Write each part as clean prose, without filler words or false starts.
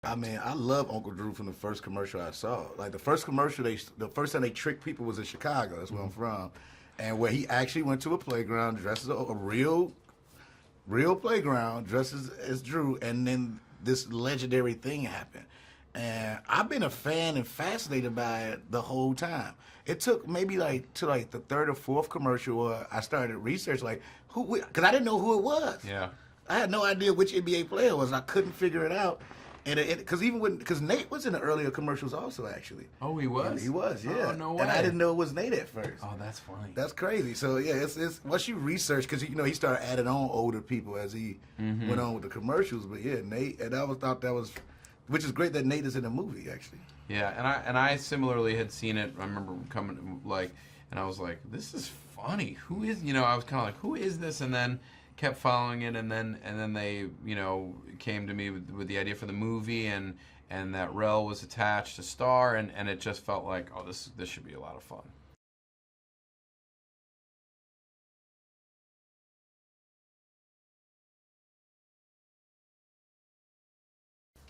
I mean, I love Uncle Drew from the first commercial I saw. Like the first commercial, the first time they tricked people was in Chicago. That's where I'm from, and where he actually went to a playground dressed as a real playground, dressed as Drew, and then this legendary thing happened. And I've been a fan and fascinated by it the whole time. It took maybe like to like the third or fourth commercial where I started research like who, because I didn't know who it was. Yeah. I had no idea which NBA player it was. And I couldn't figure it out. And because Nate was in the earlier commercials also actually. Oh, he was. And he was, yeah. Oh, no way. And I didn't know it was Nate at first. Oh, that's funny. That's crazy. So yeah, it's once you research, because he started adding on older people as he went on with the commercials. But yeah, Nate, and thought that was, which is great that Nate is in the movie actually. Yeah, and I similarly had seen it. I remember coming and I was like, this is funny. Who is I was kind of like, who is this? And then kept following it, and then they came to me with the idea for the movie, and that Rel was attached to star, and it just felt like, oh, this should be a lot of fun.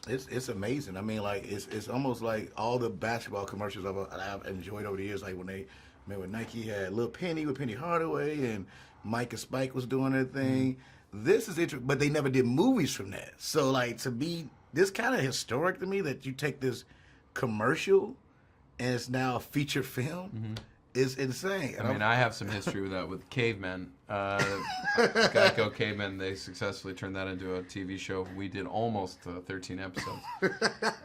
It's amazing. I mean, like it's almost like all the basketball commercials I've enjoyed over the years. Like when Nike had Lil Penny with Penny Hardaway, and Mike and Spike was doing their thing. This is interesting, but they never did movies from that. So like to me, this kind of historic to me that you take this commercial and it's now a feature film. Is insane. I mean, I have some history with that with Cavemen. Geico Cavemen, they successfully turned that into a TV show. We did almost 13 episodes.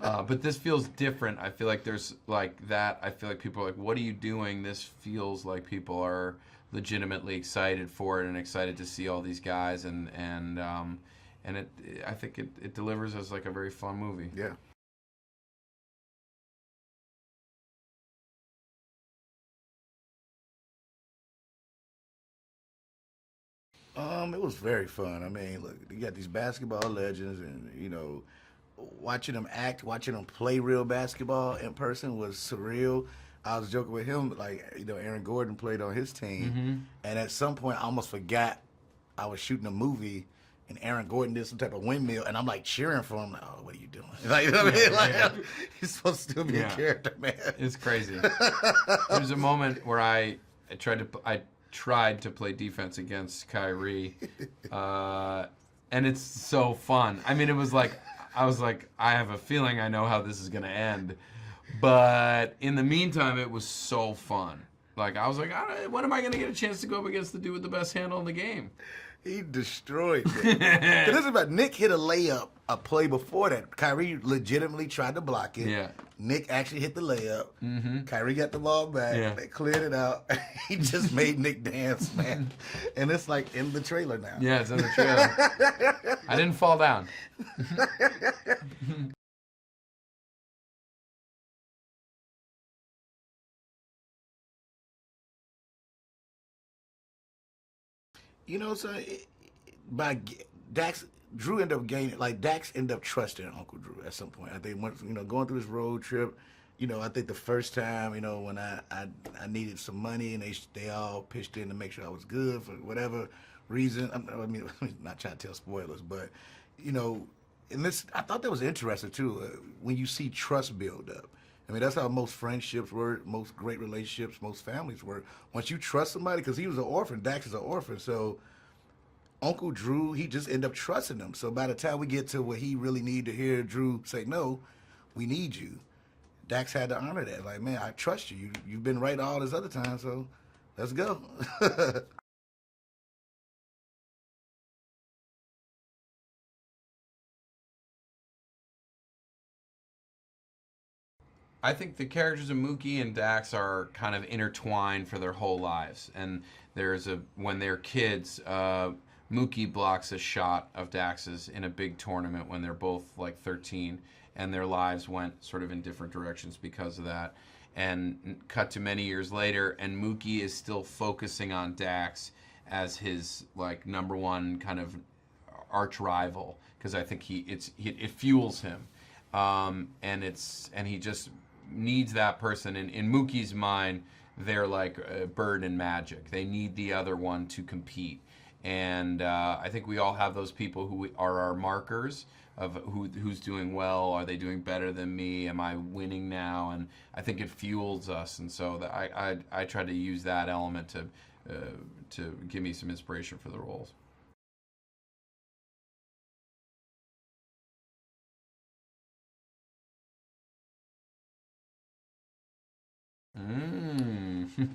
But this feels different. I feel like there's like that. I feel like people are like, what are you doing? This feels like people are legitimately excited for it and excited to see all these guys. And I think it delivers as like a very fun movie. Yeah. It was very fun. I mean, look, you got these basketball legends, and watching them act, watching them play real basketball in person was surreal. I was joking with him, like Aaron Gordon played on his team, and at some point I almost forgot I was shooting a movie, and Aaron Gordon did some type of windmill, and I'm like cheering for him. Like, oh, what are you doing? Like, I mean, he's supposed to still be a character, man. It's crazy. There's a moment where I tried to play defense against Kyrie, and it's so fun. I mean, I was like, I have a feeling I know how this is going to end, but in the meantime, it was so fun. Like, I was like, when am I going to get a chance to go up against the dude with the best handle in the game? He destroyed Nick. This is about Nick hit a layup a play before that. Kyrie legitimately tried to block it. Yeah. Nick actually hit the layup. Kyrie got the ball back. Yeah. They cleared it out. He just made Nick dance, man. And it's like in the trailer now. Yeah, it's in the trailer. I didn't fall down. So by Drew ended up gaining, like Dax ended up trusting Uncle Drew at some point. I think once, going through this road trip, I think the first time, when I needed some money and they all pitched in to make sure I was good for whatever reason. I mean, not trying to tell spoilers, but, and this, I thought that was interesting too, when you see trust build up. I mean, that's how most friendships work, most great relationships, most families work. Once you trust somebody, because he was an orphan, Dax is an orphan, so Uncle Drew, he just ended up trusting him. So by the time we get to what he really needed to hear Drew say, no, we need you, Dax had to honor that. Like, man, I trust you. You've been right all this other time, so let's go. I think the characters of Mookie and Dax are kind of intertwined for their whole lives. And when they're kids, Mookie blocks a shot of Dax's in a big tournament when they're both like 13, and their lives went sort of in different directions because of that. And cut to many years later, and Mookie is still focusing on Dax as his like number one kind of arch rival, because I think it fuels him, and he just needs that person. In Mookie's mind, they're like Bird and Magic. They need the other one to compete. And I think we all have those people who are our markers of who's doing well. Are they doing better than me? Am I winning now? And I think it fuels us. And so that I try to use that element to give me some inspiration for the roles.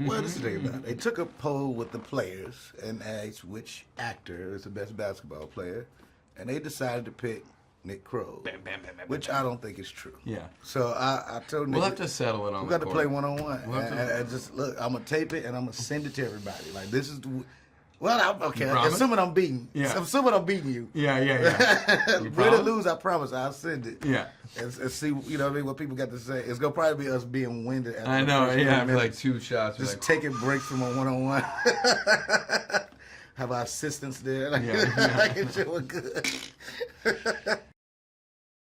Well, this is the thing about it. They took a poll with the players and asked which actor is the best basketball player, and they decided to pick Nick Kroll, Bam, bam, bam, bam, which bam. I don't think is true. Yeah. So I told Nick, We'll have to settle it on we the got to court. play one-on-one. We'll have to- And just look, I'm gonna tape it and I'm gonna send it to everybody. Like this is the. Well, okay. You promise? Assuming I'm beating. Yeah. Assuming I'm beating you. Yeah. You Win or promise? lose, I promise I'll send it. Yeah. And see, you know what I mean, what people got to say. It's gonna probably be us being winded. After I the know. first Yeah. 20 I'd be like minutes. 2 shots. Just Like, taking breaks from a one-on-one. Have our assistants there. Like, Yeah, yeah. making sure we're good.